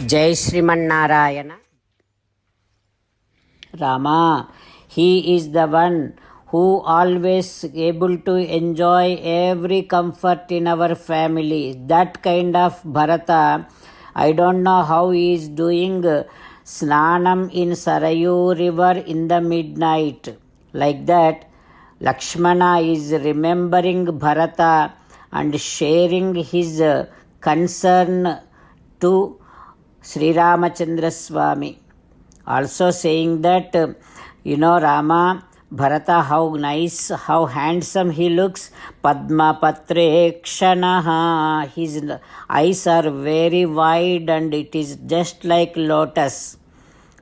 Jai Sriman Rama, he is the one who always able to enjoy every comfort in our family. That kind of Bharata, I don't know how he is doing Snanam in Sarayu river in the midnight. Like that, Lakshmana is remembering Bharata and sharing his concern to Sri Ramachandra Swami. Also saying that, Rama, Bharata, how nice, how handsome he looks. Padma Patre Kshanaha. His eyes are very wide and it is just like lotus.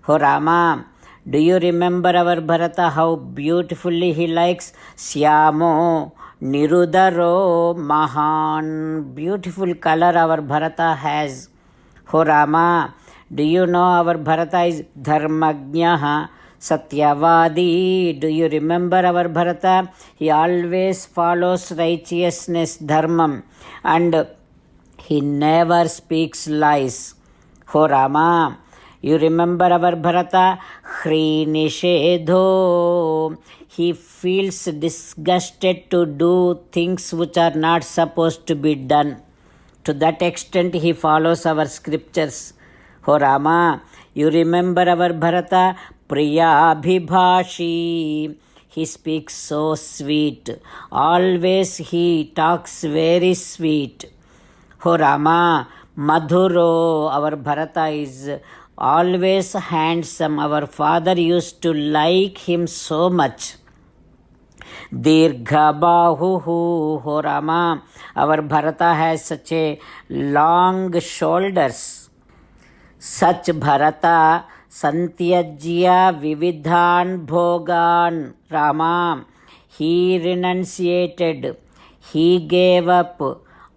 Oh Rama, do you remember our Bharata, how beautifully he likes Syamo Nirudaro Mahan. Beautiful color our Bharata has. Oh Rama, do you know our Bharata is Dharmagnya Satyavadi? Do you remember our Bharata? He always follows righteousness, dharmam, and he never speaks lies. Oh Rama, you remember our Bharata? Hri Nishedho. He feels disgusted to do things which are not supposed to be done. To that extent, he follows our scriptures. Oh Rama, you remember our Bharata? Priyabhibhashi. He speaks so sweet. Always he talks very sweet. Oh Rama, Madhuro, our Bharata is always handsome. Our father used to like him so much. Dirghabahu, oh Rama, our Bharata has such a long shoulders. Such Bharata Santyajya Vividhan Bhogan. Rama, he renunciated, he gave up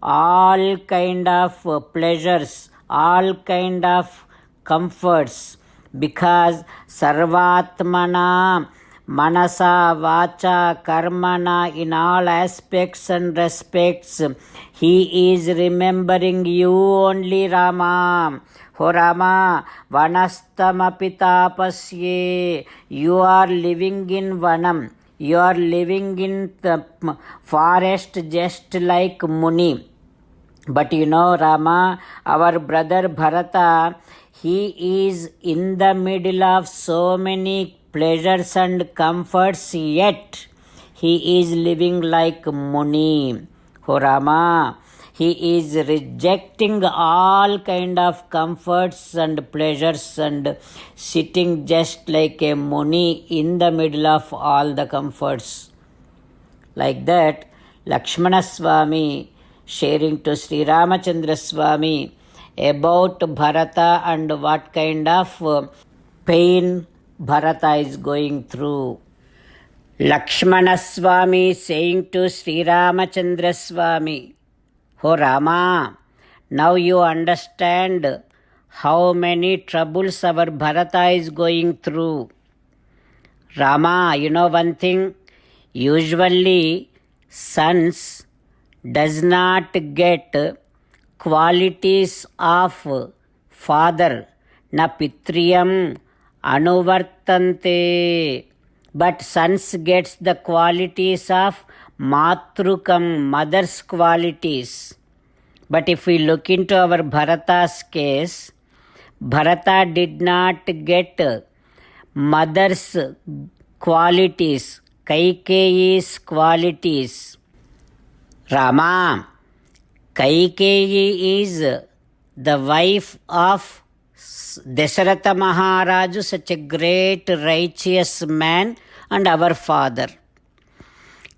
all kind of pleasures, all kind of comforts, because Sarvatmana Manasa, Vacha, Karmana, in all aspects and respects, he is remembering you only, Rama. Oh Rama, Vanastamapitapasye, you are living in Vanam, you are living in the forest just like Muni. But Rama, our brother Bharata, he is in the middle of so many pleasures and comforts, yet he is living like Muni. Oh Rama, he is rejecting all kind of comforts and pleasures and sitting just like a Muni in the middle of all the comforts. Like that, Lakshmana Swami sharing to Sri Ramachandra Swami about Bharata and what kind of pain Bharata is going through. Lakshmana Swami saying to Sri Ramachandra Swami, Oh Rama, now you understand how many troubles our Bharata is going through. Rama, one thing, usually sons does not get qualities of father, na pitriyam anuvartante, but sons gets the qualities of matrukam, mother's qualities. But if we look into our Bharata's case, Bharata did not get mother's qualities, Kaikeyi's qualities. Rama, Kaikeyi is the wife of Dasharatha Maharaju, such a great righteous man and our father.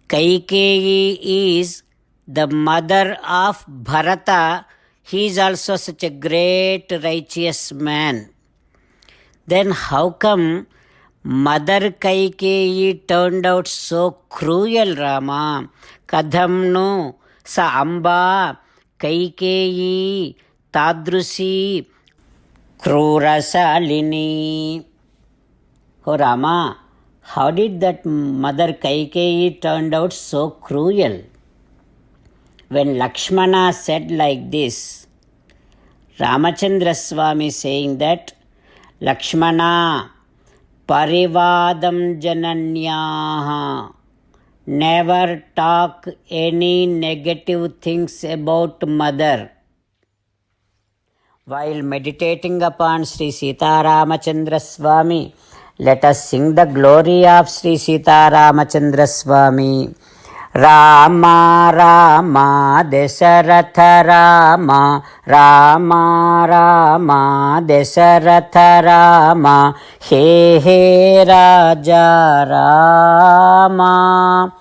Kaikeyi is the mother of Bharata. He is also such a great righteous man. Then how come Mother Kaikeyi turned out so cruel, Rama? Kadhamnu sa amba Kaikeyi tadrusi krurasalini. Oh Rama, how did that Mother Kaikeyi turned out so cruel? When Lakshmana said like this, Ramachandra Swami saying that Lakshmana Parivadam Jananyaha, never talk any negative things about mother. While meditating upon Sri Sita Ramachandra Swami, let us sing the glory of Sri Sita Ramachandra Swami. Rama Rama Dasaratha Rama, Rama Rama Dasaratha Rama, He He Raja Rama,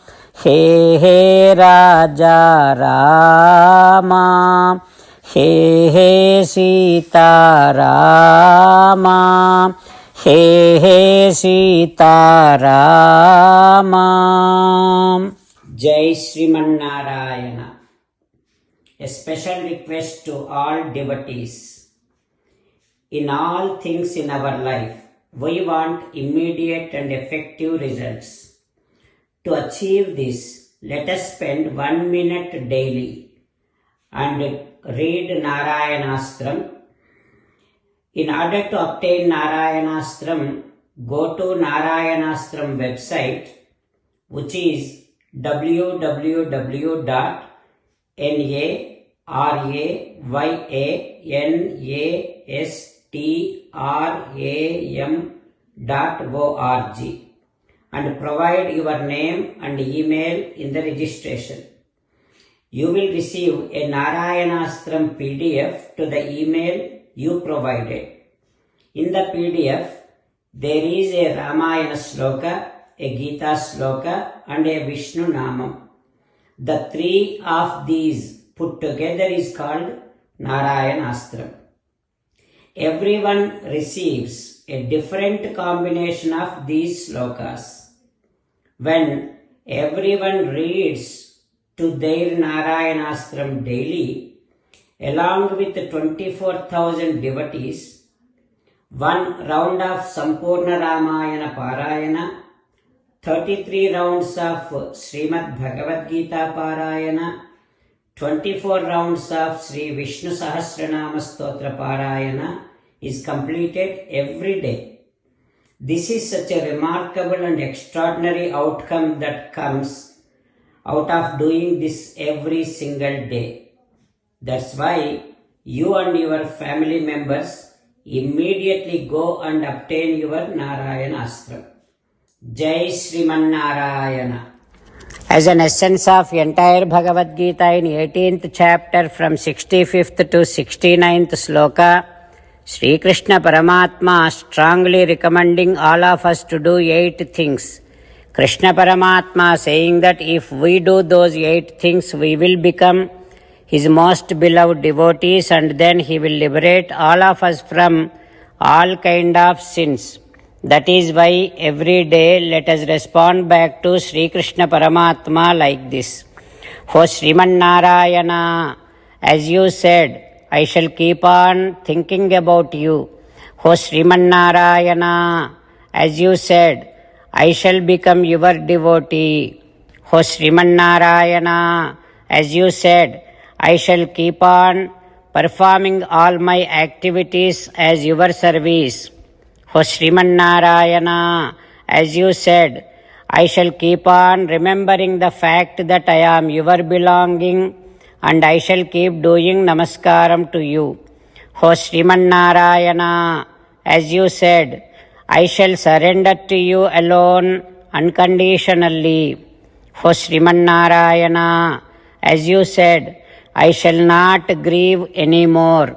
He He Raja Rama, He He Sita Rama, He He Sita Rama. Jai Sriman Narayana. A special request to all devotees. In all things in our life, we want immediate and effective results. To achieve this, let us spend 1 minute daily and read Narayanastram. In order to obtain Narayanastram, go to Narayanastram website, which is www.narayanastram.org and provide your name and email in the registration. You will receive a Narayanastram PDF to the email you provided. In the PDF, there is a Ramayana Sloka, a Gita Sloka and a Vishnu Namam. The three of these put together is called Narayanastram. Everyone receives a different combination of these slokas. When everyone reads to their Narayanastram daily, along with 24,000 devotees, one round of Sampurna Ramayana Parayana, 33 rounds of Srimad Bhagavad Gita Parayana, 24 rounds of Sri Vishnu Sahasranama Stotra Parayana is completed every day. This is such a remarkable and extraordinary outcome that comes out of doing this every single day. That's why you and your family members immediately go and obtain your Narayanastram. Jai Sriman Narayana. As an essence of entire Bhagavad Gita in 18th chapter from 65th to 69th sloka, Sri Krishna Paramatma strongly recommending all of us to do 8 things. Krishna Paramatma saying that if we do those 8 things, we will become His most beloved devotees and then He will liberate all of us from all kind of sins. That is why every day let us respond back to Sri Krishna Paramatma like this. O Sriman Narayana, as you said, I shall keep on thinking about you. O Sriman Narayana, as you said, I shall become your devotee. O Sriman Narayana, as you said, I shall keep on performing all my activities as your service. O Sriman Narayana, as you said, I shall keep on remembering the fact that I am your belonging and I shall keep doing namaskaram to you. O Sriman Narayana, as you said, I shall surrender to you alone unconditionally. O Sriman Narayana, as you said, I shall not grieve anymore.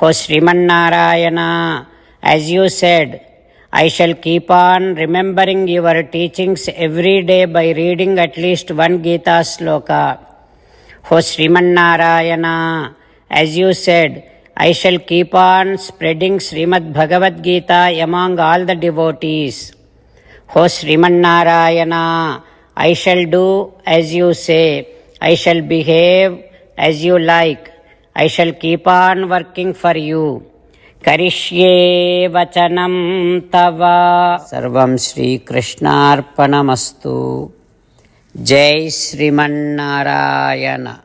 O Sriman Narayana, as you said, I shall keep on remembering your teachings every day by reading at least one Gita sloka. O Sriman Narayana, as you said, I shall keep on spreading Srimad Bhagavad Gita among all the devotees. O Sriman Narayana, I shall do as you say. I shall behave as you like. I shall keep on working for you. Karishye vachanam tava. Sarvam Shri Krishnarpanamastu. Jai Sriman Narayana.